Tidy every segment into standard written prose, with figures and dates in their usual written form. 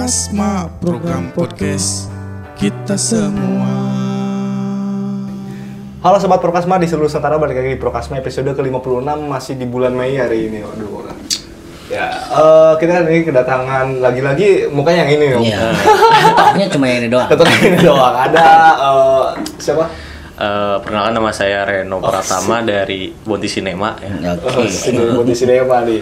Prokasma, program podcast kita semua. Halo Sobat Prokasma di seluruh Nusantara, balik lagi di Prokasma episode ke-56, masih di bulan Mei hari ini. Waduh. Ya, kita hari ini kedatangan lagi-lagi mukanya yang ini dong. Iya. Ketoknya cuma yang ini doang. Ketoknya ini doang. Ada siapa? Perkenalkan, nama saya Reno Pratama dari Bonti Cinema. Oke. Di sini nih.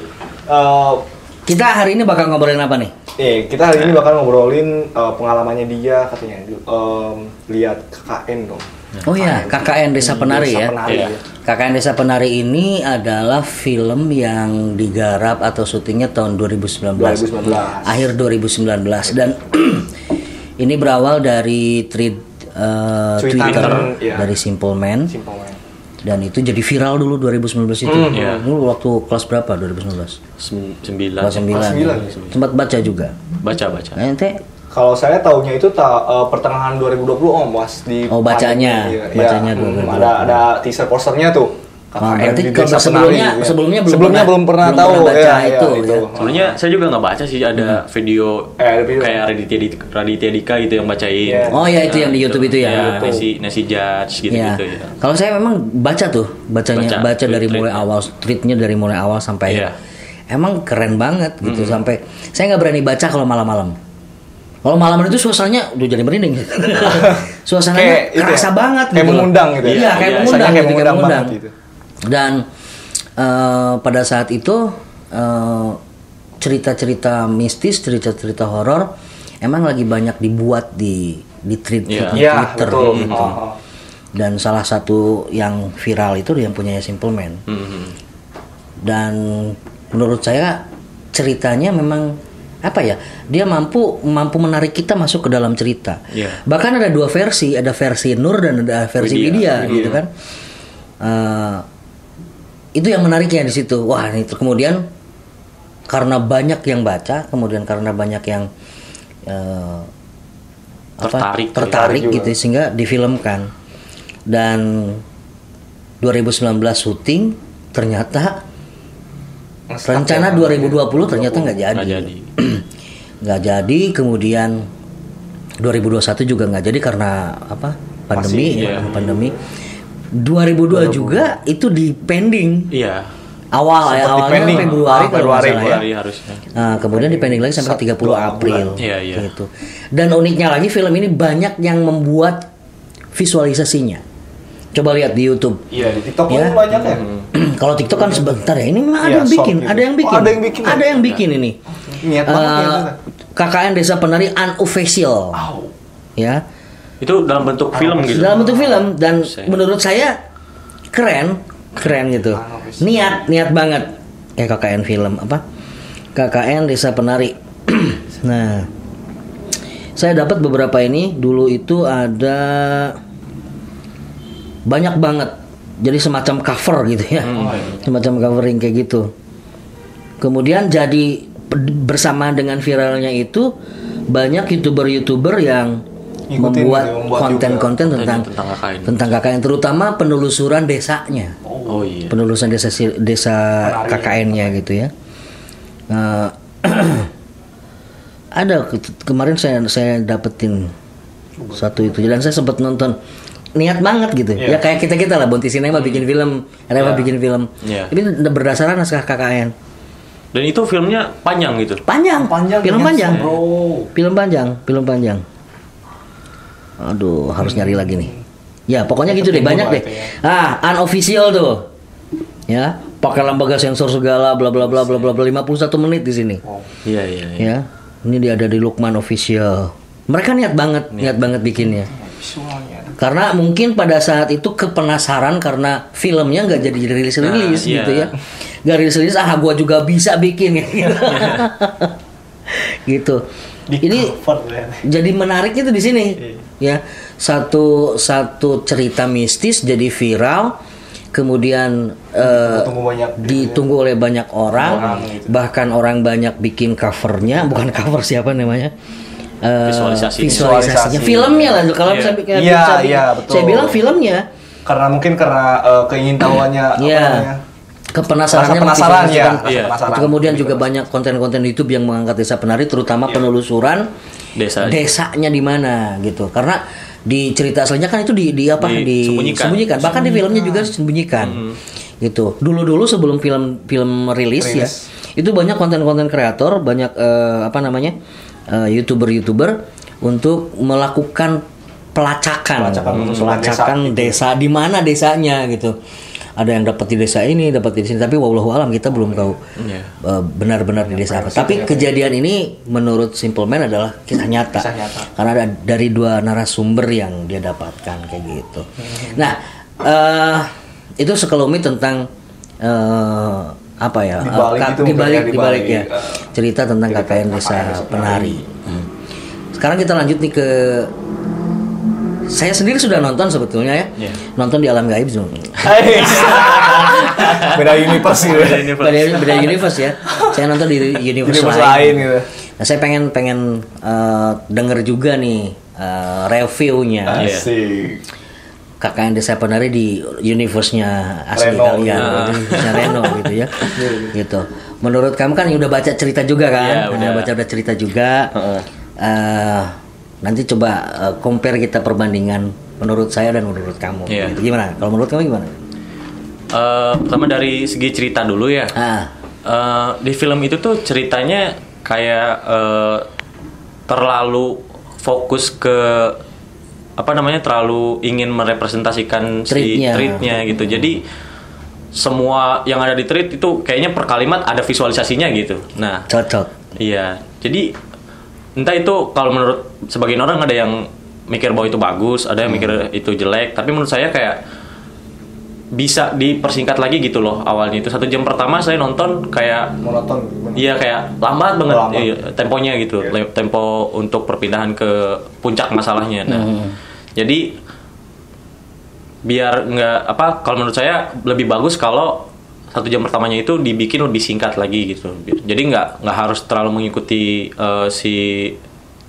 Kita hari ini bakal ngobrolin apa nih? Kita hari ini bakal ngobrolin pengalamannya dia, katanya lihat KKN dong. Oh iya, KKN Desa Penari ya. Penari, ya. KKN Desa Penari ini adalah film yang digarap atau syutingnya tahun 2019. Akhir 2019 dan ini berawal dari Twitter ya. dari Simple Man. Dan itu jadi viral dulu 2019 itu. Dulu waktu kelas berapa 2019? 9. Kelas 9. Sempat baca juga. Baca. Ente Kalau saya taunya itu pertengahan 2020 pas di bacanya. Bacanya 2020. Ada teaser posternya tuh. Berarti sebelumnya belum pernah tahu baca ya, itu. Ya. Sebenarnya saya juga nggak baca sih, ada video kayak Raditya Dika gitu yang bacain. Oh ya, itu yang di YouTube itu ya. Nasi Judge gitu ya. Kalau saya memang baca dari mulai awal, tweetnya dari mulai awal sampai emang keren banget gitu, sampai saya nggak berani baca kalau malam-malam. Kalau malam itu suasananya udah jadi merinding. Suasananya kerasa banget gitu. Kayak mengundang gitu ya. Iya, kayak mengundang gitu. Dan pada saat itu cerita-cerita mistis, cerita-cerita horor emang lagi banyak dibuat di Twitter gitu. Dan salah satu yang viral itu yang punya Simple Man. Dan menurut saya ceritanya memang apa ya, dia mampu menarik kita masuk ke dalam cerita. Bahkan ada dua versi, ada versi Nur dan ada versi Widya gitu kan. Itu yang menariknya di situ. Wah, itu kemudian karena banyak yang baca, kemudian karena banyak yang tertarik gitu, sehingga difilmkan. Dan 2019 syuting, ternyata rencana 2020 ternyata nggak jadi. Nggak jadi, kemudian 2021 juga nggak jadi karena apa? Pandemi. 2002 juga itu di pending. Iya. Awalnya Februari kalau nggak salah ya. Harusnya. Nah, kemudian di pending lagi sampai 30 April. Iya. Gitu. Dan uniknya lagi film ini banyak yang membuat visualisasinya. Coba lihat di YouTube. Iya, di TikTok pun banyak ya. Kalau TikTok kan sebentar ya. Ini memang ada yang bikin ini. Niat banget KKN Desa Penari unofficial. Ya. Itu dalam bentuk film gitu. Dalam bentuk film, dan menurut saya keren gitu. Niat banget. KKN film apa? KKN Desa Penari. Nah, saya dapat beberapa ini. Dulu itu ada banyak banget. Jadi semacam cover gitu ya. Semacam covering kayak gitu. Kemudian jadi bersama dengan viralnya itu banyak YouTuber yang membuat konten-konten tentang KKN, terutama penelusuran desanya. Penelusuran desa KKN-nya gitu ya. Ada kemarin saya dapetin satu itu, dan saya sempat nonton. Niat banget gitu. Ya kayak kita lah, Bonti Cinema bikin film, Reva bikin film. Ini berdasarkan naskah KKN. Dan itu filmnya panjang gitu. Panjang. Film panjang. Aduh, harus nyari lagi nih. Ya, pokoknya gitu deh, banyak deh. Unofficial tuh. Ya, pakai lembaga sensor segala bla bla bla bla bla 51 menit di sini. Iya. Ya. Ini dia ada di Lukman Official. Mereka niat banget bikinnya. Karena mungkin pada saat itu kepenasaran karena filmnya nggak jadi rilis gitu ya. Nggak rilis, gua juga bisa bikin ya. Gitu. Ini jadi menarik itu di sini. Ya, satu cerita mistis jadi viral, kemudian ditunggu oleh banyak orang, bahkan orang banyak bikin covernya, bukan cover siapa namanya, visualisasinya, filmnya lah kalau saya betul. Saya bilang filmnya karena keingintahuannya Kepenasarannya penasaran ya. Penasaran. Kemudian juga banyak konten-konten YouTube yang mengangkat desa penari, terutama penelusuran desanya di mana gitu. Karena di cerita aslinya kan itu disembunyikan. Bahkan di filmnya juga disembunyikan. Gitu. Dulu sebelum film rilis ya, itu banyak konten-konten kreator, banyak YouTuber untuk melakukan pelacakan desa, di mana desanya gitu. Ada yang dapat di desa ini, dapat di sini, tapi wallahu alam kita belum tahu benar-benar di desa apa. Tapi kejadian ini menurut Simple Man adalah kisah nyata. Karena ada dari 2 narasumber yang dia dapatkan kayak gitu. Nah, itu sekelumit tentang dibalik ya cerita tentang KKN Desa Penari. Sekarang kita lanjut nih ke, saya sendiri sudah nonton sebetulnya ya, nonton di Alam Gaib Zoom. Beda universe gitu. Beda universe ya. Saya nonton di universe lain gitu. Nah, saya pengen denger juga nih reviewnya. Asik. KKN Desa Penari di universe-nya asli kalian, Reno gitu ya. Gitu. Menurut kamu kan udah baca cerita juga kan? Udah cerita juga. Nanti coba compare kita perbandingan menurut saya dan menurut kamu. Gitu. Gimana? Kalau menurut kamu gimana? Pertama dari segi cerita dulu ya. Di film itu tuh ceritanya kayak terlalu fokus ke terlalu ingin merepresentasikan treatnya gitu. Jadi semua yang ada di treat itu kayaknya per kalimat ada visualisasinya gitu. Nah, cocok. Iya. Jadi entah itu kalau menurut sebagian orang ada yang mikir bahwa itu bagus, ada yang mikir itu jelek, tapi menurut saya kayak bisa dipersingkat lagi gitu loh. Awalnya itu 1 jam pertama saya nonton kayak monoton. Iya, kayak lambat banget temponya gitu. Tempo untuk perpindahan ke puncak masalahnya. Nah, jadi biar nggak kalau menurut saya lebih bagus kalau 1 jam pertamanya itu dibikin lebih singkat lagi gitu. Jadi nggak harus terlalu mengikuti si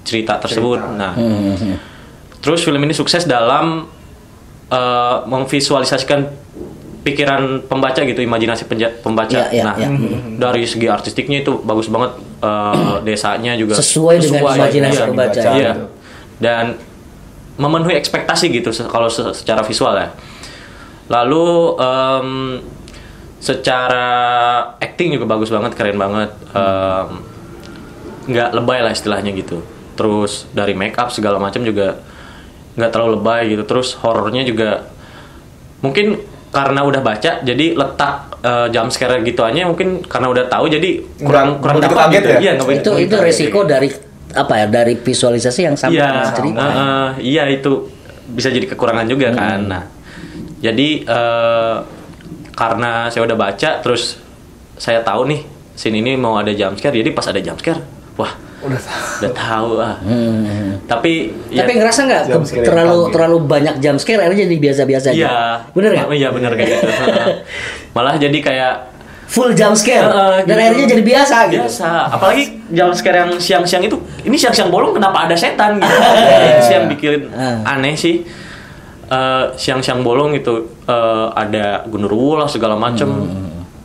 cerita tersebut. Nah, terus film ini sukses dalam memvisualisasikan pikiran pembaca gitu, imajinasi pembaca. Dari segi artistiknya itu bagus banget, desanya juga sesuai dengan imajinasi pembaca. Iya. Dan memenuhi ekspektasi gitu kalau secara visual ya. Lalu secara acting juga bagus banget, keren banget, nggak lebay lah istilahnya gitu. Terus dari make up segala macam juga nggak terlalu lebay gitu. Terus horornya juga mungkin karena udah baca jadi letak jump scare gitu aja mungkin karena udah tahu jadi kurang dapat gitu. Ya? Itu resiko dari dari visualisasi yang sama dengan cerita. Iya, itu bisa jadi kekurangan juga kan. Nah, jadi karena saya udah baca, terus saya tahu nih scene ini mau ada jump scare, jadi pas ada jump scare, wah udah tahu Tapi ngerasa nggak terlalu banyak jump scare akhirnya jadi biasa-biasa aja. Iya. Bener nggak? Iya bener kayak gitu. Malah jadi kayak full jump scare dan akhirnya jadi biasa gitu. Biasa. Apalagi jump scare yang siang-siang itu, ini siang-siang bolong kenapa ada setan gitu. Itu yang bikin aneh sih. Siang-siang bolong itu ada genderuwo lah segala macem.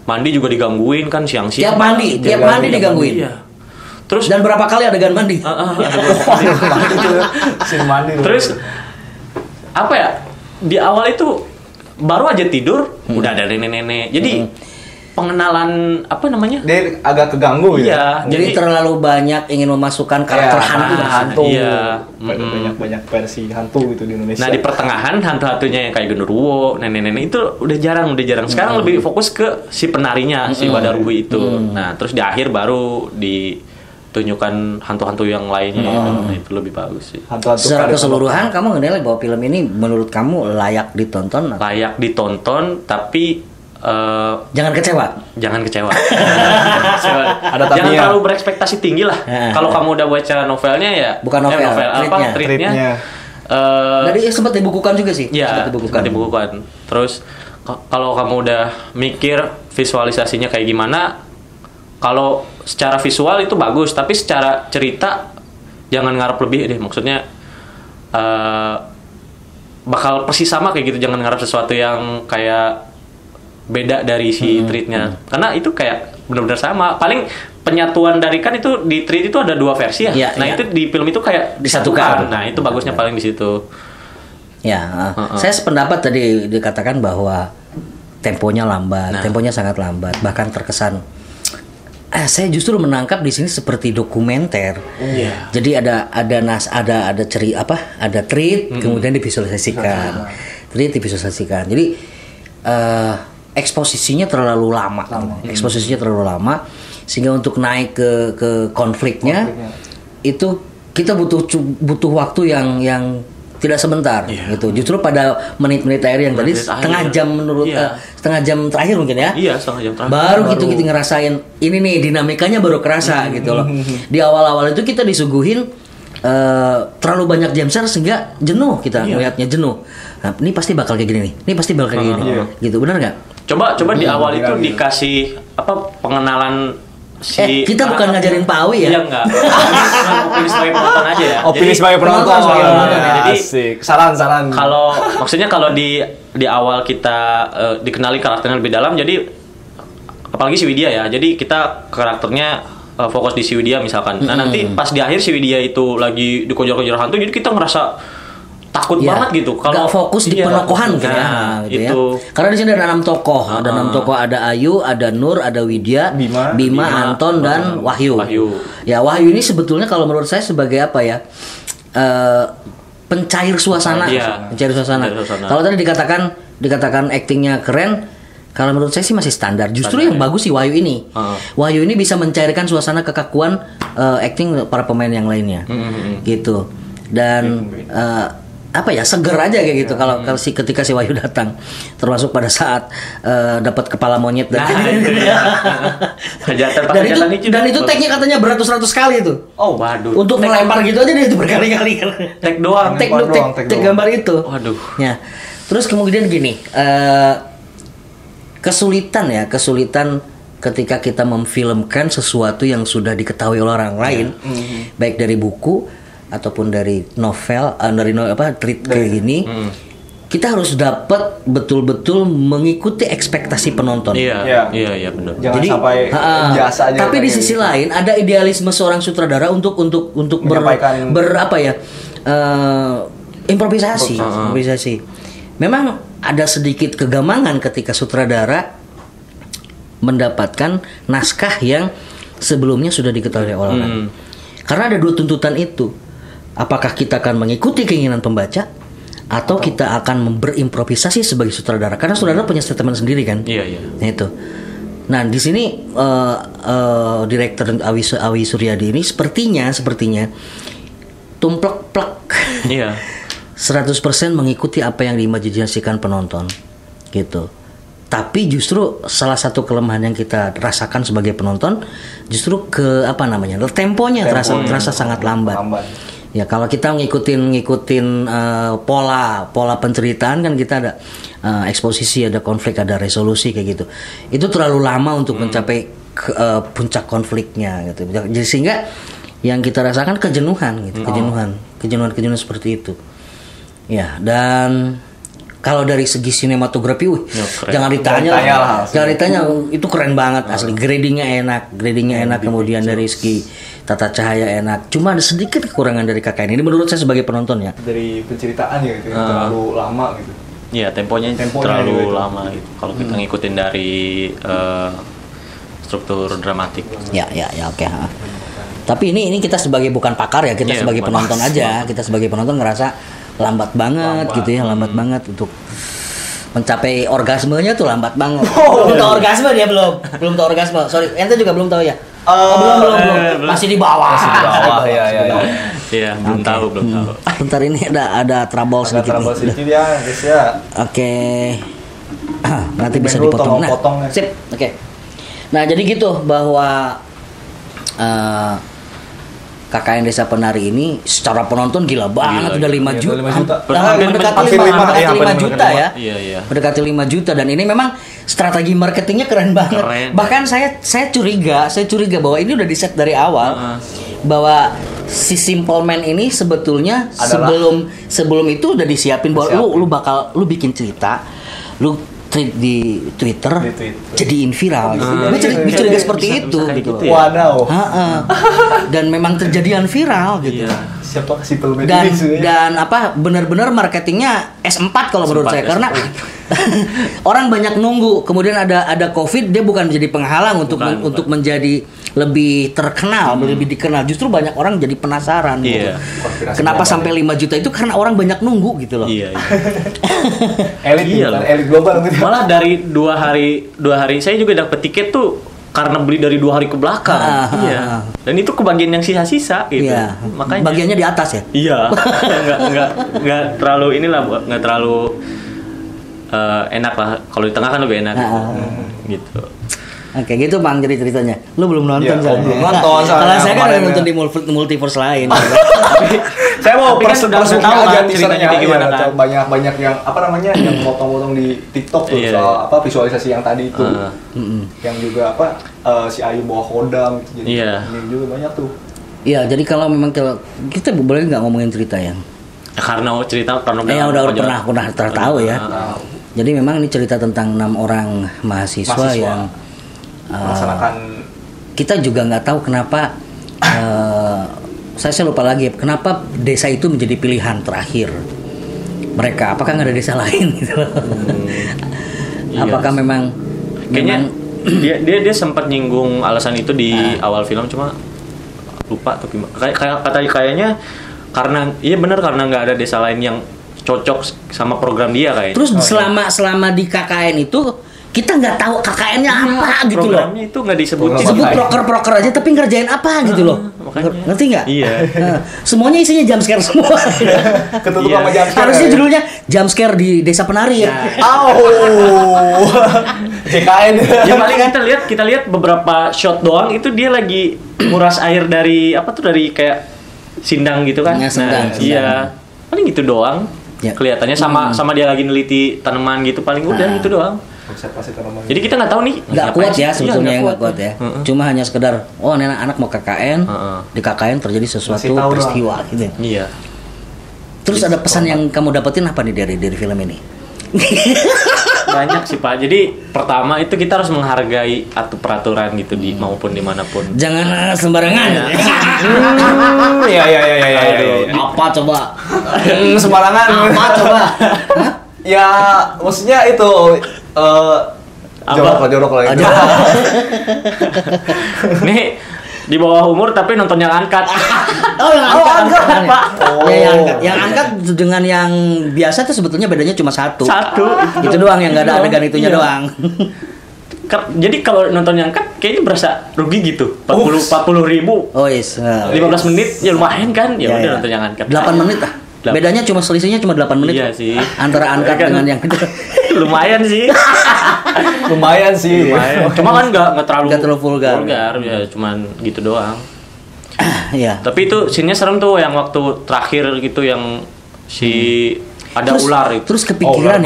Mandi juga digangguin kan siang-siang. Tiap mandi digangguin. Iya. Terus dan berapa kali adegan mandi? Mandi. Terus apa ya? Di awal itu baru aja tidur udah ada nenek-nenek. Jadi pengenalan dia agak keganggu ya. Jadi terlalu banyak ingin memasukkan karakter hantu. Iya. Banyak versi hantu gitu di Indonesia. Nah, di pertengahan hantu-hantunya yang kayak genderuwo, nenek-nenek itu udah jarang. Sekarang lebih fokus ke si penarinya, si Wadaruhu itu. Nah, terus di akhir baru ditunjukkan hantu-hantu yang lainnya. Itu lebih bagus sih. Secara keseluruhan kamu menilai bahwa film ini menurut kamu layak ditonton? Layak ditonton, tapi jangan kecewa. Jangan terlalu berekspektasi tinggi lah. Kalau kamu udah baca novelnya ya. Bukan novel, treatnya. Jadi sempat dibukukan juga sih. Iya, sempat dibukukan. Terus kalau kamu udah mikir visualisasinya kayak gimana, kalau secara visual itu bagus, tapi secara cerita jangan ngarep lebih deh. Maksudnya bakal persis sama kayak gitu. Jangan ngarep sesuatu yang kayak beda dari si treatnya. Karena itu kayak benar-benar sama. Paling penyatuan dari kan itu di treat itu ada 2 versi ya. Nah itu di film itu kayak disatukan. Nah itu bagusnya paling di situ. Ya, saya sependapat tadi dikatakan bahwa temponya lambat, temponya sangat lambat, bahkan terkesan. Saya justru menangkap di sini seperti dokumenter. Jadi ada treat, kemudian divisualisasikan, treat divisualisasikan. Jadi eksposisinya terlalu lama. Eksposisinya terlalu lama sehingga untuk naik ke konfliknya itu kita butuh waktu yang tidak sebentar gitu. Justru pada menit-menit akhir yang tadi setengah jam setengah jam terakhir mungkin ya. Iya, setengah jam terakhir. Baru kita ngerasain ini nih dinamikanya baru kerasa gitu loh. Di awal-awal itu kita disuguhin terlalu banyak jumpscare sehingga jenuh kita melihatnya jenuh. Nah, ini pasti bakal kayak gini nih. Ini pasti bakal kayak gini. Gitu, benar nggak? Coba di awal itu dikasih pengenalan si kita bukan ngajarin Pak Awi ya? Iya enggak. Opini sebagai penonton aja ya. Opini sebagai penonton. Jadi saran-saran. Kalau maksudnya kalau di awal kita dikenali karakternya lebih dalam, jadi apalagi si Widya ya. Jadi kita karakternya fokus di si Widya misalkan. Nah nanti pas di akhir si Widya itu lagi dikejar-kejar hantu, jadi kita ngerasa takut banget gitu. Kalau fokus di penokohan gitu ya. Gitu itu. Ya. Karena di sini ada 6 tokoh. Ada 6 tokoh, ada Ayu, ada Nur, ada Widya, Bima, Anton dan Wahyu. Ya, Wahyu ini sebetulnya kalau menurut saya sebagai apa ya? Pencair suasana. Pencair suasana. Kalau tadi dikatakan aktingnya keren, kalau menurut saya sih masih standar. Justru yang bagus sih Wahyu ini. Wahyu ini bisa mencairkan suasana kekakuan akting para pemain yang lainnya. Gitu. Dan seger aja kayak gitu kalau ketika si Wahyu datang, termasuk pada saat dapat kepala monyet dan itu take-nya katanya beratus-ratus kali itu. Oh waduh. Untuk melempar gitu aja dia itu berkali-kali. Take doang. Take gambar itu. Waduh. Ya. Terus kemudian gini, kesulitan ketika kita memfilmkan sesuatu yang sudah diketahui oleh orang lain, baik dari buku ataupun dari novel, treat kayak gini, kita harus dapat betul-betul mengikuti ekspektasi penonton. Iya benar. Jangan sampai biasa aja. Tapi di sisi lain ada idealisme seorang sutradara untuk improvisasi. Memang ada sedikit kegamangan ketika sutradara mendapatkan naskah yang sebelumnya sudah diketahui oleh orang. Karena ada 2 tuntutan itu. Apakah kita akan mengikuti keinginan pembaca atau kita akan berimprovisasi sebagai sutradara? Karena sutradara punya statement sendiri kan. Iya. Nah itu. Nah di sini direktur Awi Suryadi ini sepertinya tumplek-plek. Iya. 100% mengikuti apa yang diimajinasikan penonton. Gitu. Tapi justru salah satu kelemahan yang kita rasakan sebagai penonton justru temponya terasa sangat lambat. Ya kalau kita ngikutin pola penceritaan kan kita ada eksposisi, ada konflik, ada resolusi kayak gitu. Itu terlalu lama untuk mencapai puncak konfliknya gitu. Jadi sehingga yang kita rasakan kejenuhan gitu, kejenuhan seperti itu. Ya, dan kalau dari segi sinematografi, jangan ditanya, itu keren banget asli. Gradingnya enak, kemudian dari segi tata cahaya enak. Cuma ada sedikit kekurangan dari KKN ini menurut saya sebagai penonton ya. Dari penceritaan ya gitu, terlalu lama gitu. Iya, temponya terlalu lama gitu. Kalau kita ngikutin dari struktur dramatik. Ya, oke. Tapi ini kita sebagai bukan pakar ya, kita sebagai penonton aja. Kita sebagai penonton ngerasa lambat banget banget untuk mencapai orgasmenya tuh lambat banget. Belum tahu orgasme dia belum tahu orgasme. Sorry, ente juga belum tahu ya? Belum. Masih di bawah. Iya, belum tahu. Bentar ini ada trouble sedikit. Trouble sedikit ya, guys ya. Oke. Nanti bisa dipotong. Sip. Oke. Nah, jadi gitu bahwa KKN Desa Penari ini secara penonton gila banget, udah 5 juta. Mendekati 5 juta ya. Iya. Mendekati 5 juta dan ini memang strategi marketingnya keren banget. Bahkan saya curiga bahwa ini udah di-set dari awal. Bahwa si Simple Man ini sebetulnya sebelum itu udah disiapin bahwa lu bikin cerita, lu tweet di Twitter, jadiin viral. Gue curiga seperti itu gitu. Wadaw. Dan memang terjadian viral gitu. Siapa Simple Man dan apa benar-benar marketingnya S4 kalau menurut saya, karena orang banyak nunggu, kemudian ada Covid, dia bukan menjadi penghalang untuk menjadi lebih terkenal, lebih dikenal. Justru banyak orang jadi penasaran gitu. Kenapa sampai 5 juta itu, karena orang banyak nunggu gitu loh. Elit global gitu. Malah dari 2 hari saya juga dapat tiket tuh karena beli dari 2 hari ke belakang. Dan itu kebagian yang sisa-sisa gitu. Makanya bagiannya di atas ya. Enggak terlalu inilah, enggak terlalu enak lah. Kalau di tengah kan lebih enak. Gitu. Oke, gitu Bang, jadi ceritanya. Lu belum nonton belum nonton. Kalau saya kan udah nonton di multiverse lain. Saya mau tahu aja ceritanya gimana kan. Banyak yang apa namanya yang motong-motong di TikTok tuh soal apa visualisasi yang tadi itu. Yang juga apa si Ayu bawa kodam gitu. Jadi ini juga banyak tuh. Iya, jadi kalau memang kita boleh nggak ngomongin cerita yang karena cerita karena udah pernah tahu ya. Jadi memang ini cerita tentang 6 orang mahasiswa yang melaksanakan, kita juga nggak tahu kenapa saya lupa lagi kenapa desa itu menjadi pilihan terakhir mereka. Apakah nggak ada desa lain gitu? Apakah memang kayaknya dia sempat nyinggung alasan itu di awal film, cuma lupa tuh gimana. Kayaknya karena karena nggak ada desa lain yang cocok sama program dia kayaknya. Terus selama di KKN itu kita nggak tahu KKN-nya apa gitu loh. Programnya itu nggak disebutin. Disebut proker aja tapi ngerjain apa gitu loh. Ngerti nggak? Iya. Semuanya isinya jump scare semua. Ketutup sama jump scare. Harusnya judulnya jump scare di Desa Penari ya. JKN. Ya paling kita lihat beberapa shot doang itu dia lagi nguras air dari dari kayak sindang gitu kan. Sindang. Iya. Paling gitu doang. Ya. Kelihatannya sama dia lagi neliti tanaman gitu, paling udah gitu doang. Jadi kita nggak tahu nih. Nggak kuat ya sebetulnya, nggak kuat ya. Cuma hanya sekedar anak mau KKN, di KKN terjadi sesuatu peristiwa gitu. Iya. Terus ada pesan yang kamu dapetin apa nih dari film ini? Banyak sih Pak. Jadi pertama itu kita harus menghargai peraturan gitu maupun dimanapun. Jangan sembarangan. Iya. Apa coba? Sembarangan. Apa coba? Ya maksudnya itu jorok lah itu. Nih di bawah umur tapi nonton yang angkat. Yang angkat Pak. Yang angkat dengan yang biasa tuh sebetulnya bedanya cuma satu. Itu doang yang nggak ada adegan itunya doang. Jadi kalau nonton yang angkat kayaknya berasa rugi gitu. 40.000. Oh yes. 15 menit ya lumayan kan? Ya udah nonton yang angkat. 8 menit lah. Bedanya selisihnya cuma 8 menit. Iya sih. Antara angkat dengan yang itu. Lumayan sih. Lumayan. Cuma kan nggak terlalu vulgar. Ya cuman gitu doang. Iya. Tapi itu scene-nya serem tuh yang waktu terakhir gitu yang ada ular itu. Terus kepikiran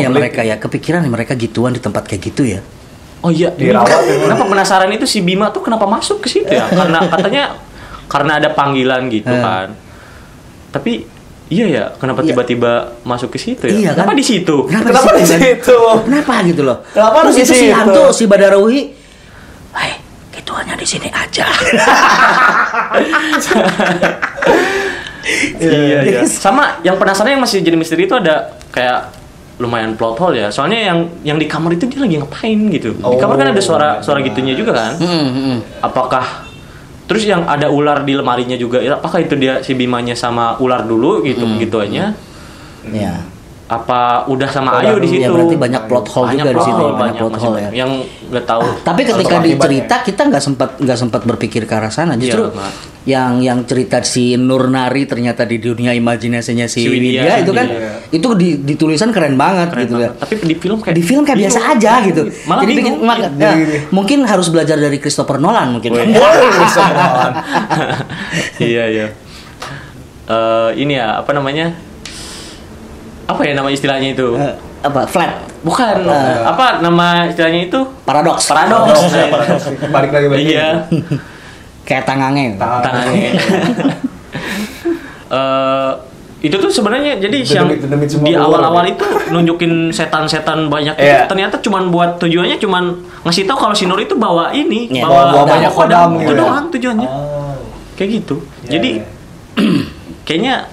mereka gituan di tempat kayak gitu ya. Oh iya. Kenapa penasaran itu si Bima tuh kenapa masuk ke situ ya? Karena katanya ada panggilan gitu kan. Tapi iya ya, kenapa tiba-tiba masuk ke situ ya? Iya, kenapa di situ? Kenapa di situ? Kenapa gitu loh? Terus itu si hantu, si Badarawih, gituannya di sini aja. Iya. Sama yang penasaran yang masih jadi misteri itu ada kayak lumayan plot hole ya. Soalnya yang di kamar itu dia lagi ngapain gitu. Di kamar kan ada suara gitunya juga kan. Apakah terus yang ada ular di lemarinya juga, apakah itu dia si Bimanya sama ular dulu gitu aja? Ya. Apa udah sama Ayu di situ? Ya berarti banyak plot hole juga di situ, banyak plot hole ya. Yang nggak tahu. Tapi ketika dicerita kita nggak sempat berpikir ke arah sana. Justru yang cerita si Nur Nari ternyata di dunia imajinasinya si Widya itu kan itu ditulisan keren banget gitu ya. Tapi di film kayak biasa aja gitu. Malah jadi mungkin harus belajar dari Christopher Nolan mungkin. Christopher Nolan. Iya. Ini ya apa namanya? Apa ya nama istilahnya itu? Flat. Bukan. Apa nama istilahnya itu? Paradoks. Balik lagi. Iya. Kayak tangange. Itu tuh sebenarnya jadi yang di awal-awal itu nunjukin setan-setan banyak itu ternyata cuman buat tujuannya cuman ngasih tahu kalau si Nur itu bawa ini, bawa banyak kodam itu doang tujuannya. Kayak gitu. Jadi kayaknya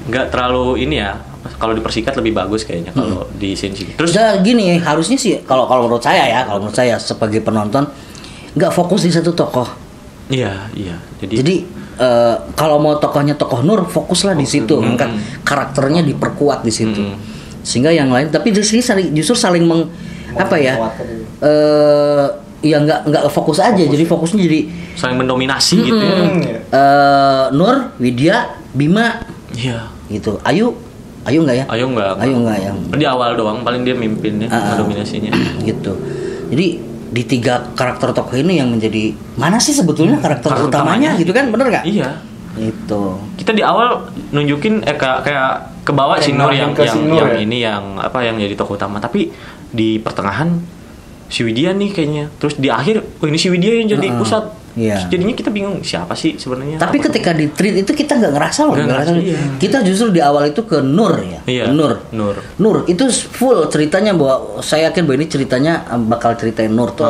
nggak terlalu ini ya. Kalau dipersikat lebih bagus kayaknya kalau di scene. Terus gini, harusnya sih kalau menurut saya sebagai penonton nggak fokus di satu tokoh. Iya. Jadi kalau mau tokohnya tokoh Nur, fokuslah di situ, angkat karakternya diperkuat di situ, sehingga yang lain. Tapi di sini justru saling ya nggak fokus aja, jadi fokusnya jadi saling mendominasi gitu ya. Nur, Widya, Bima, gitu. Ayu nggak ya? Ayu nggak yang di awal doang, paling dia mimpin ya, mendominasinya. Gitu. Jadi di 3 karakter tokoh ini yang menjadi mana sih sebetulnya karakter utamanya gitu kan, bener nggak? Iya. Itu. Kita di awal nunjukin kayak ke bawah si Nur yang ini yang jadi tokoh utama, tapi di pertengahan si Widya nih kayaknya. Terus di akhir ini si Widya yang jadi pusat. Iya. Jadinya kita bingung siapa sih sebenarnya. Tapi ketika di treat itu kita nggak ngerasa loh. Kita justru di awal itu ke Nur ya. Iya. Nur itu full ceritanya, bahwa saya yakin bahwa ini ceritanya bakal ceritain Nur tuh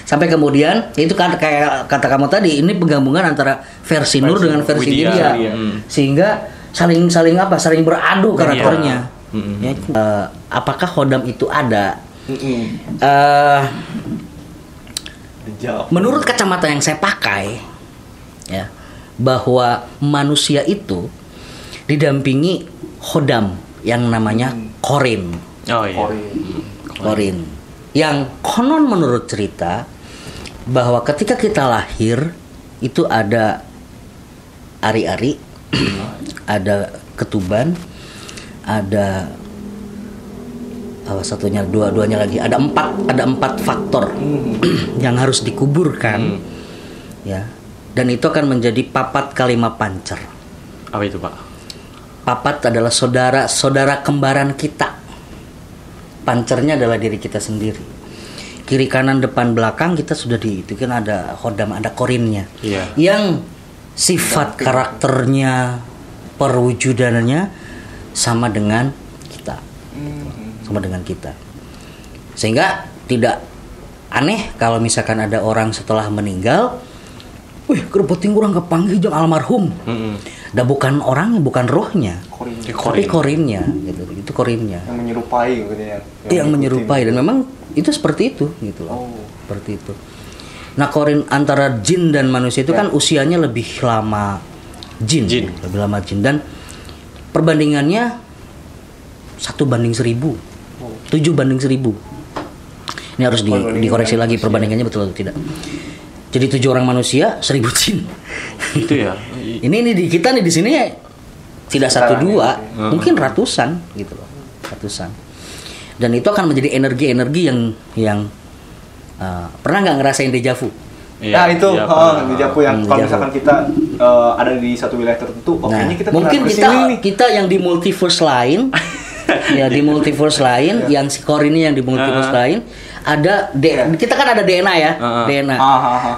sampai kemudian itu kan kayak kata kamu tadi, ini penggabungan antara versi Nur dengan versi Widya. Sehingga saling beradu karakternya. Ya, apakah Khodam itu ada? Menurut kacamata yang saya pakai, ya, bahwa manusia itu didampingi Khodam yang namanya Qorin. Qorin. Yang konon menurut cerita bahwa ketika kita lahir itu ada ari-ari, ada ketuban, ada satunya dua-duanya lagi, ada empat faktor yang harus dikuburkan, ya, dan itu akan menjadi papat kalima pancer. Apa itu, Pak? Papat adalah saudara kembaran kita, pancernya adalah diri kita sendiri. Kiri kanan depan belakang kita sudah itu kan ada Khodam, ada Qorinnya, yang sifat karakternya, perwujudannya sama dengan kita. Sehingga tidak aneh kalau misalkan ada orang setelah meninggal, kerepeting kurang kepanggih jeung almarhum. Dan bukan orangnya, bukan rohnya, tapi Qorinnya gitu. Itu Qorinnya. Yang menyerupai gitu ya. Yang menyerupai, dan memang itu seperti itu gitu loh. Seperti itu. Nah, Qorin antara jin dan manusia itu kan usianya lebih lama jin. Lebih lama jin, dan perbandingannya 1:1000. 7:1000. Ini harus dikoreksi lagi perbandingannya betul atau tidak. Jadi 7 orang manusia, 1000 jin. Itu ya. ini di kita nih di sini ya, tidak 1-2, mungkin ratusan gitu loh. Ratusan. Dan itu akan menjadi energi-energi yang pernah nggak ngerasain dejavu? Nah itu dejavu yang kalau misalkan kita ada di satu wilayah tertentu, kayaknya kita mungkin kita yang di multiverse lain. Ya, di multiverse lain, yang si Qorin ini yang di multiverse lain ada kita kan ada DNA ya, DNA.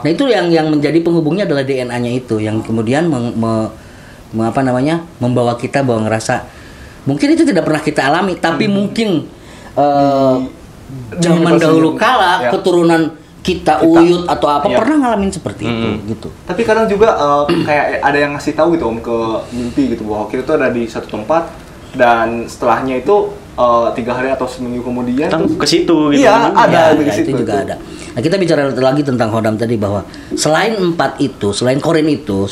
Nah itu yang menjadi penghubungnya adalah DNA-nya itu, yang kemudian membawa kita bahwa ngerasa mungkin itu tidak pernah kita alami, tapi mungkin zaman dahulu kala keturunan kita uyut atau apa pernah ngalamin seperti itu gitu. Tapi kadang juga kayak ada yang ngasih tahu gitu Om ke mimpi gitu, bahwa kita tuh ada di satu tempat dan setelahnya itu 3 hari atau seminggu kemudian ke situ gitu. Iya, ada di situ. Itu juga ada. Nah, kita bicara lagi tentang Khodam tadi, bahwa selain 4 itu, selain Qorin itu,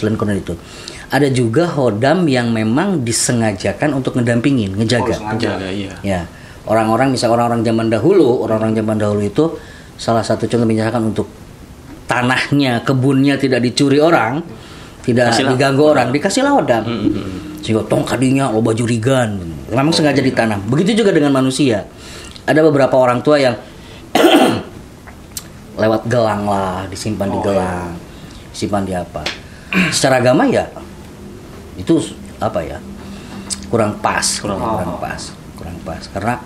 ada juga Khodam yang memang disengajakan untuk ngedampingin, ngejaga, iya. Ya. Orang-orang zaman dahulu itu salah satu contoh misalkan untuk tanahnya, kebunnya tidak dicuri orang, tidak diganggu orang, dikasihlah Khodam. Sehingga tong kadinya lo baju rigan, memang sengaja ditanam. Begitu juga dengan manusia. Ada beberapa orang tua yang lewat gelang lah, disimpan di gelang, disimpan di apa. Secara agama ya itu kurang pas. Karena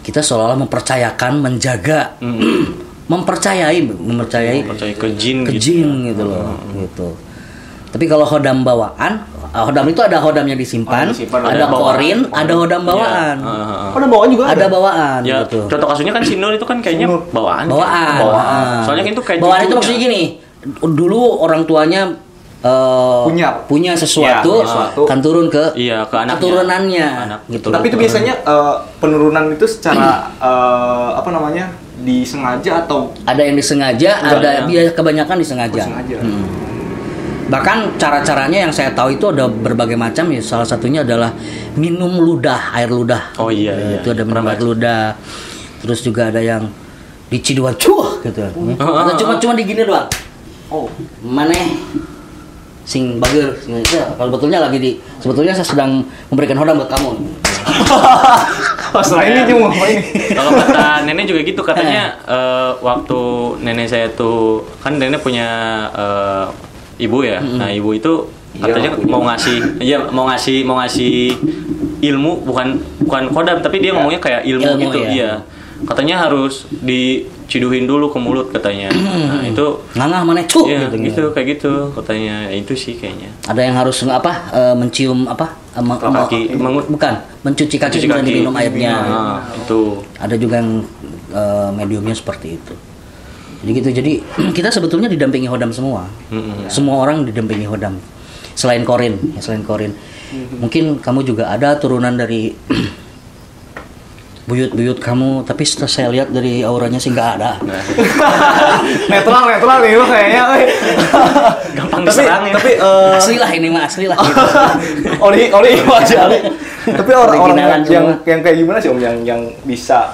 kita seolah-olah mempercayakan, menjaga, mempercayai ke jin gitu loh. Gitu. Tapi kalau Khodam bawaan, Hodam itu ada hodam yang disimpan, ada korin, ada hodam bawaan. Hodam bawaan juga ada bawaan ya, gitu. Contoh kasusnya kan Sinur itu kan kayaknya bawaan. Soalnya kan itu kayak bawaan itu maksudnya gini. Dulu orang tuanya punya sesuatu, kan turun ke anaknya. keturunannya. Gitu. Tapi itu biasanya penurunan itu secara disengaja atau ada yang disengaja, ada kebanyakan disengaja. Bahkan cara-caranya yang saya tahu itu ada berbagai macam ya. Salah satunya adalah minum air ludah. Oh iya. Itu ada minum air ludah. Terus juga ada yang diciduan cuh gitu. Atau cuma digini doang. Oh, mana sing bager itu kalau sebetulnya saya sedang memberikan hodam buat kamu. Setelah ini cuma ini. Kalau kata nenek juga gitu katanya waktu nenek saya tuh kan nenek punya ibu ya. Nah, ibu itu katanya mau ngasih ilmu bukan kodam tapi dia ngomongnya kayak ilmu gitu. Iya. Katanya harus diciduhin dulu ke mulut katanya. Nah, itu ngangah mana cuh gitu kayak gitu katanya. Itu sih kayaknya. Ada yang harus mencium kaki, mencuci kaki dan diminum airnya. Itu. Ada juga yang mediumnya seperti itu. Jadi kita sebetulnya didampingi hodam semua. Semua orang didampingi hodam. Selain korin. Mungkin kamu juga ada turunan dari buyut kamu, tapi setelah saya lihat dari auranya sih nggak ada. netral nih lo kayaknya. Gampang diserang ya. Tapi asli lah ini mah asli lah. Oli aja. Tapi orang-orang yang kayak gimana sih Om yang bisa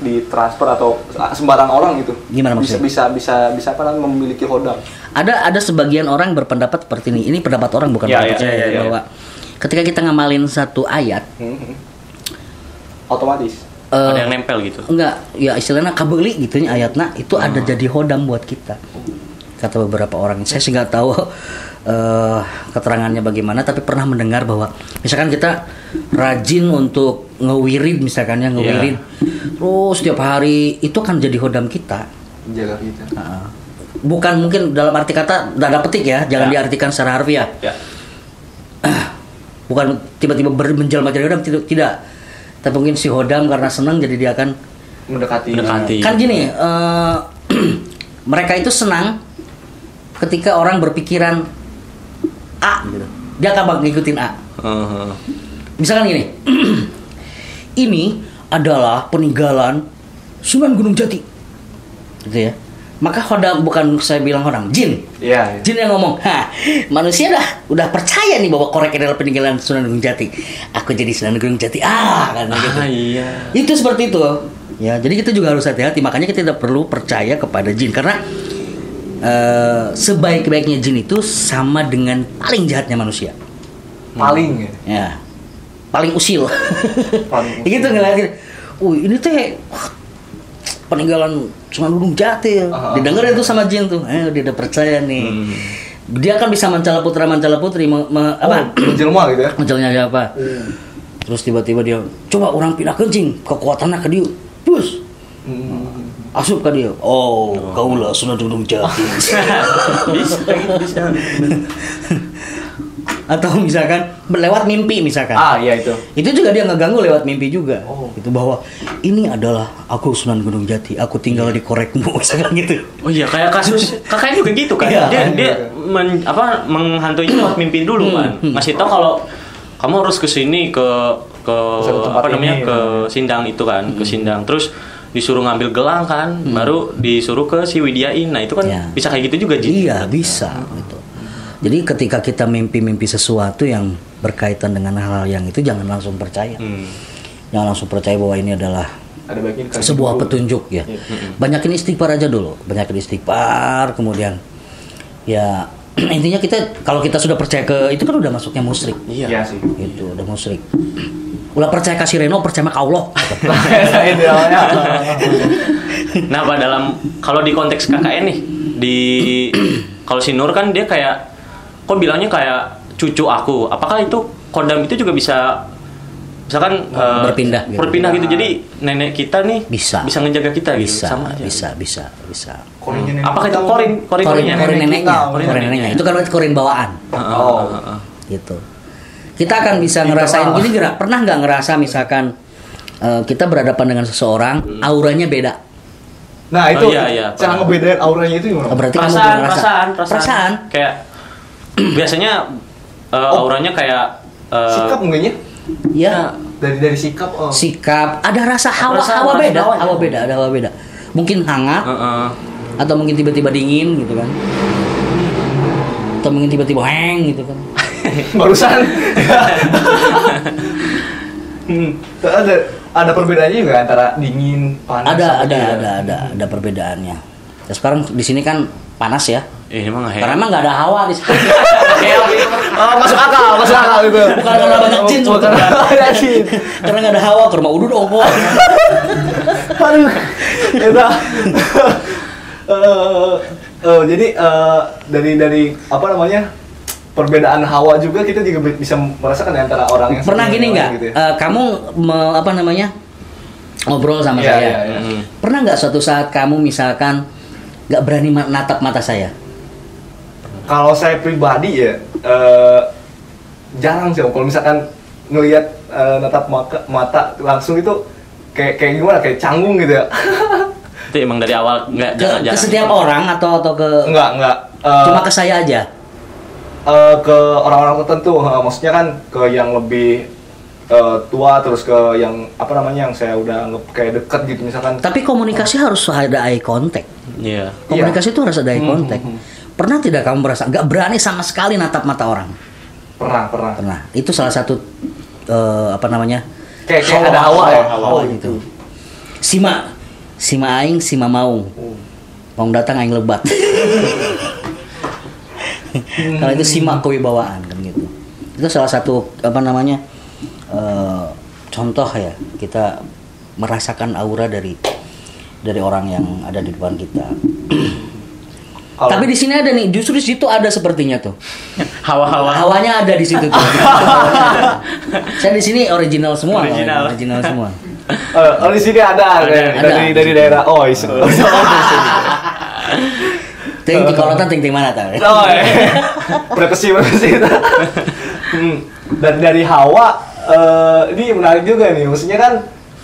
ditransfer atau sembarang orang gitu? Gimana maksudnya? Bisa memiliki hodam. Ada sebagian orang berpendapat seperti ini. Ini pendapat orang bukan pendapat saya bahwa ketika kita ngamalin satu ayat otomatis ada yang nempel gitu. Enggak, ya istilahnya kabeli gitunya ayatnya itu ada jadi hodam buat kita. Kata beberapa orang. Saya sih nggak tahu keterangannya bagaimana, tapi pernah mendengar bahwa misalkan kita rajin untuk ngewirid misalkan ya ngewirid. Terus setiap hari itu kan jadi hodam kita. Jaga kita. Bukan mungkin dalam arti kata dada petik ya, jangan diartikan secara harfiah. Bukan tiba-tiba menjelma jadi hodam, tidak. Tapi mungkin si hodam karena senang jadi dia akan mendekati. Kan gini, mereka itu senang ketika orang berpikiran A gitu. Dia akan ngikutin A. Misalkan gini, ini adalah peninggalan Sunan Gunung Jati. Gitu ya. Maka hodam, bukan saya bilang hodam, jin. Iya. Jin yang ngomong, manusia udah percaya nih bahwa korek adalah peninggalan Sunan Gunung Jati. Aku jadi Sunan Gunung Jati. Kan gitu. Iya. Itu seperti itu. Ya, jadi kita juga harus hati-hati. Makanya kita tidak perlu percaya kepada jin karena sebaik-baiknya jin itu sama dengan paling jahatnya manusia. Paling ya. Paling usil. Gitu ngeliatin. Ini teh peninggalan Sunan Gunung Jati. Didengerin tuh sama jin tuh. Dia udah percaya nih. Dia kan bisa mencala putri menjelma gitu ya. Menjelma apa? Terus tiba-tiba dia coba orang pindah kencing, kekuatannya ke dia. Bus. Asup ke dia. Kaulah Sunan Gunung Jati. Bisa. Atau misalkan lewat mimpi misalkan. Iya itu. Itu juga dia ngeganggu lewat mimpi juga. Itu bahwa ini adalah aku Sunan Gunung Jati, aku tinggal di korekmu misalkan gitu. Oh iya, kayak kasus kakaknya juga gitu kan. Dia menghantuinya lewat mimpi dulu kan. Masih tahu kalau kamu harus ke sini ke Sindang itu kan, ke Sindang. Terus disuruh ngambil gelang kan, baru disuruh ke si Widyain. Nah, itu kan bisa kayak gitu juga Ji. Iya, bisa gitu. Jadi ketika kita mimpi sesuatu yang berkaitan dengan hal-hal yang itu jangan langsung percaya. Jangan langsung percaya bahwa ini adalah sebuah petunjuk ya. Banyakin istighfar aja dulu. Banyakin istighfar, kemudian ya intinya kalau kita sudah percaya ke itu kan udah masuknya musyrik. Iya sih. Itu udah musyrik. Ulah percaya kasih Reno, percaya ke Allah. Nah, kalau di konteks KKN nih, kalau si Nur kan dia kayak kok bilangnya kayak cucu aku. Apakah itu kodam itu juga bisa misalkan berpindah gitu. Jadi nenek kita nih bisa ngejaga kita gitu. Sama aja. Bisa. Apakah itu korin neneknya? Korin neneknya. Itu kan korin bawaan. gitu. Kita akan bisa ngerasain gini, pernah nggak ngerasa misalkan kita berhadapan dengan seseorang, auranya beda. Nah itu iya. cara ngebedain auranya itu gimana? Berarti perasaan. Kayak biasanya auranya kayak sikap mungkin ya? Iya. Dari sikap. Sikap, ada rasa hawa beda. Mungkin hangat, atau mungkin tiba-tiba dingin gitu kan, atau mungkin tiba-tiba heng gitu kan. Barusan. Ada perbedaannya juga antara dingin, panas. Ada perbedaannya. Ya, sekarang di sini kan panas ya. Emang karena emang nggak ada hawa di sini. Masuk akal itu. Bukan karena banyak jin, karena nggak ada hawa. Ke rumah udut dong. Aduh, jadi dari apa namanya, perbedaan hawa juga kita juga bisa merasakan antara orang yang pernah gini nggak? Gitu ya? Kamu apa namanya, ngobrol sama saya. Pernah nggak suatu saat kamu misalkan nggak berani natap mata saya? Kalau saya pribadi ya jarang sih Om. Kalau misalkan ngelihat natap mata langsung itu kayak gimana, kayak canggung gitu ya. Itu emang dari awal nggak ke setiap orang atau ke enggak cuma ke saya aja. Ke orang-orang tertentu, maksudnya kan ke yang lebih tua, terus ke yang apa namanya, yang saya udah anggap kayak deket gitu misalkan. Tapi komunikasi harus ada eye contact. Iya. Komunikasi itu harus ada eye contact. Pernah tidak kamu merasa nggak berani sama sekali natap mata orang? Pernah. Itu salah satu apa namanya? Kayak ada hawa gitu. Sima aing, sima maung. Mau datang aing lebat. Kalau itu simak kewibawaan kan gitu. Itu salah satu apa namanya, contoh ya, kita merasakan aura dari orang yang ada di depan kita. Tapi di sini ada nih, justru di situ ada sepertinya tuh. Hawanya ada di situ tuh. Saya di sini original semua. Original semua. Di sini ada. Dari daerah Ois. Ting Kolotan ting mana tahu? Privasi. Dan dari hawa, ini menarik juga nih. Maksudnya kan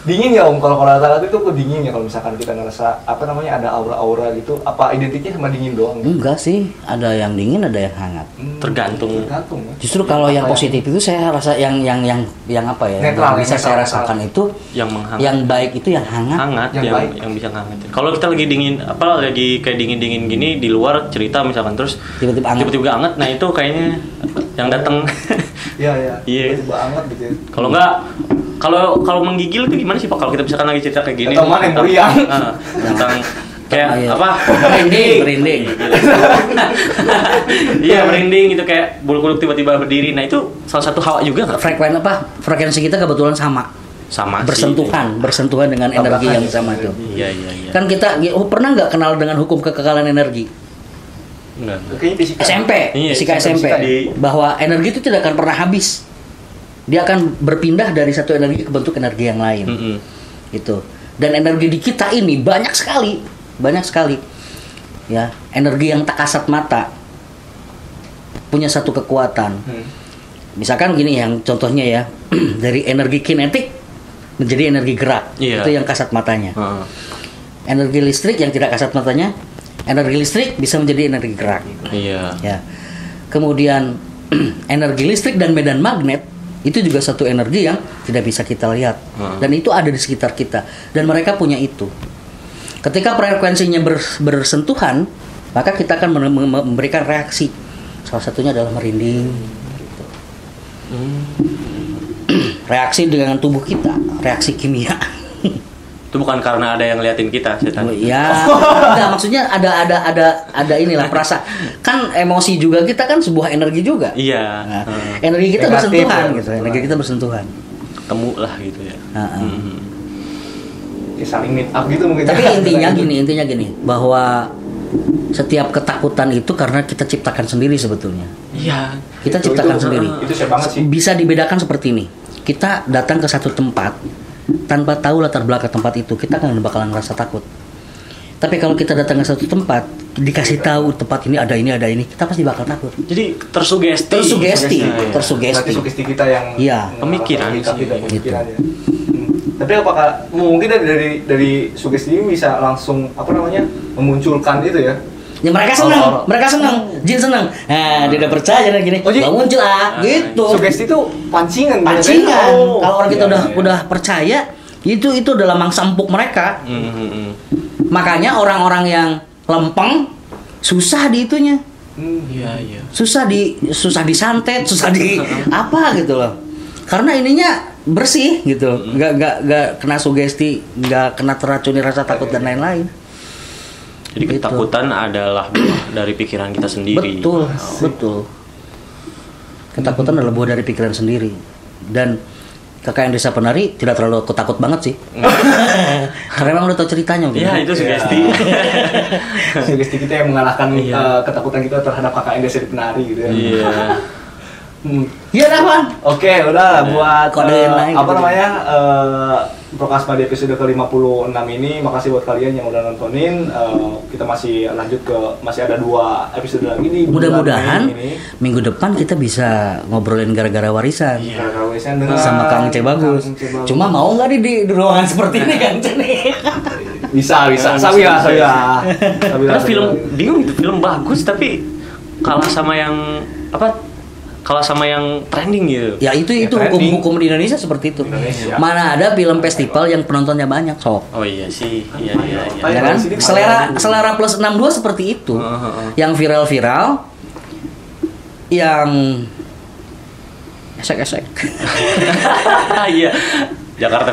dingin ya Om, kalau rata-rata itu dingin ya kalau misalkan kita ngerasa apa namanya, ada aura-aura gitu, apa identiknya sama dingin doang? Enggak sih, ada yang dingin, ada yang hangat. Tergantung ya. Justru kalau yang positif itu saya rasa yang apa ya, netral, yang bisa saya rasakan itu yang baik itu yang hangat. Yang bisa ngangetin. Kalau kita lagi dingin, apa lagi kayak dingin gini di luar cerita misalkan, terus tiba-tiba hangat, nah itu kayaknya yang datang. Iya. Tiba-tiba hangat gitu. Kalau enggak, kalau menggigil itu gimana sih Pak? Kalau kita misalkan lagi cerita kayak gini, teman yang meriang tentang kayak apa? Merinding. Iya, merinding gitu, kayak bulu kuduk tiba-tiba berdiri. Nah, itu salah satu hawa juga nggak? Frekuensi kita kebetulan sama bersentuhan dengan energi yang sama itu. Iya. Kan kita pernah nggak kenal dengan hukum kekekalan energi? Enggak. SMP, fisika SMP, bahwa energi itu tidak akan pernah habis. Dia akan berpindah dari satu energi ke bentuk energi yang lain. Itu. Dan energi di kita ini banyak sekali. Ya, energi yang tak kasat mata punya satu kekuatan. Misalkan gini, yang contohnya ya, dari energi kinetik menjadi energi gerak. Itu yang kasat matanya. Energi listrik yang tidak kasat matanya, energi listrik bisa menjadi energi gerak. Ya. Kemudian energi listrik dan medan magnet itu juga satu energi yang tidak bisa kita lihat, dan itu ada di sekitar kita, dan mereka punya itu. Ketika frekuensinya bersentuhan, maka kita akan memberikan reaksi. Salah satunya adalah merinding. Gitu. Reaksi dengan tubuh kita, reaksi kimia. Itu bukan karena ada yang ngeliatin kita, setan. Ya, enggak, maksudnya ada inilah perasa. Kan emosi juga, kita kan sebuah energi juga. Iya. Nah, energi kita bersentuhan gitu. Energi kita bersentuhan. Ketemu lah gitu ya. Saling meet up gitu mungkin. Tapi intinya gini, bahwa setiap ketakutan itu karena kita ciptakan sendiri sebetulnya. Iya. Kita ciptakan sendiri. Itu saya banget sih. Bisa dibedakan seperti ini. Kita datang ke satu tempat tanpa tahu latar belakang tempat itu, kita kan bakalan merasa takut. Tapi kalau kita datang ke satu tempat, dikasih tahu tempat ini, ada ini, kita pasti bakal takut. Jadi tersugesti. Berarti sugesti kita yang pemikiran sih. Pemikiran ya. Tapi apakah mungkin dari sugesti ini bisa langsung memunculkan itu ya? Ya mereka senang, jin senang. Nah, dia udah percaya dan gini, muncul gitu. Sugesti itu pancingan. Kalau orang kita udah percaya, itu adalah mangsa empuk mereka. Makanya orang-orang yang lempeng susah di itunya. Iya. Susah disantet, susah di apa gitu loh. Karena ininya bersih gitu. Enggak kena sugesti, enggak kena teracuni rasa takut dan lain-lain. Jadi ketakutan adalah buah dari pikiran kita sendiri. Betul. Ketakutan adalah buah dari pikiran sendiri. Dan KKN Desa Penari tidak terlalu takut banget sih. Karena memang udah tahu ceritanya. Iya, itu sugesti. Sugesti kita yang mengalahkan ketakutan kita terhadap KKN Desa Penari gitu ya. Iya. Iya dah Bang. Oke, udah buat kode Prokasma di episode ke-56 ini. Makasih buat kalian yang udah nontonin. Kita masih lanjut masih ada 2 episode lagi nih. Mudah-mudahan minggu depan kita bisa ngobrolin gara-gara warisan. Gara-gara warisan dengan sama Kang C Bagus. Cuma mau nggak di ruangan seperti ini Kang C nih? Bisa. Saya. Karena bingung itu film bagus tapi kalah sama yang trending gitu. Ya itu hukum di Indonesia seperti itu. Mana ada film festival yang penontonnya banyak, sok. Oh iya sih. Iya. Ya kan? Selera plus 62 seperti itu. Yang viral yang esek-esek. Iya. Jakarta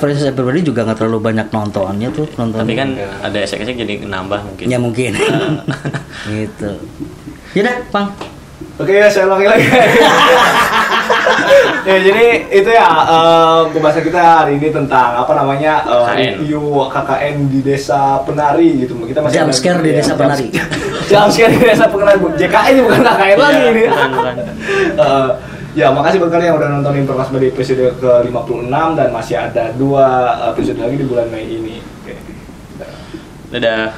versus Everybody juga nggak terlalu banyak nontonnya. Tapi kan ada esek-esek jadi nambah mungkin. Ya mungkin. Gitu. Yaudah, Bang. Oke, saya ulangi lagi. Ya, jadi itu ya pembahasan kita hari ini tentang review KKN di Desa Penari gitu. Kita masih Jumpscare di Desa Penari. Jumpscare di Desa Penari. JKN ini bukan KKN lagi ini. Ya, makasih buat kalian yang udah nontonin Prokasma di episode ke-56 dan masih ada 2 episode lagi di bulan Mei ini. Oke. Dadah.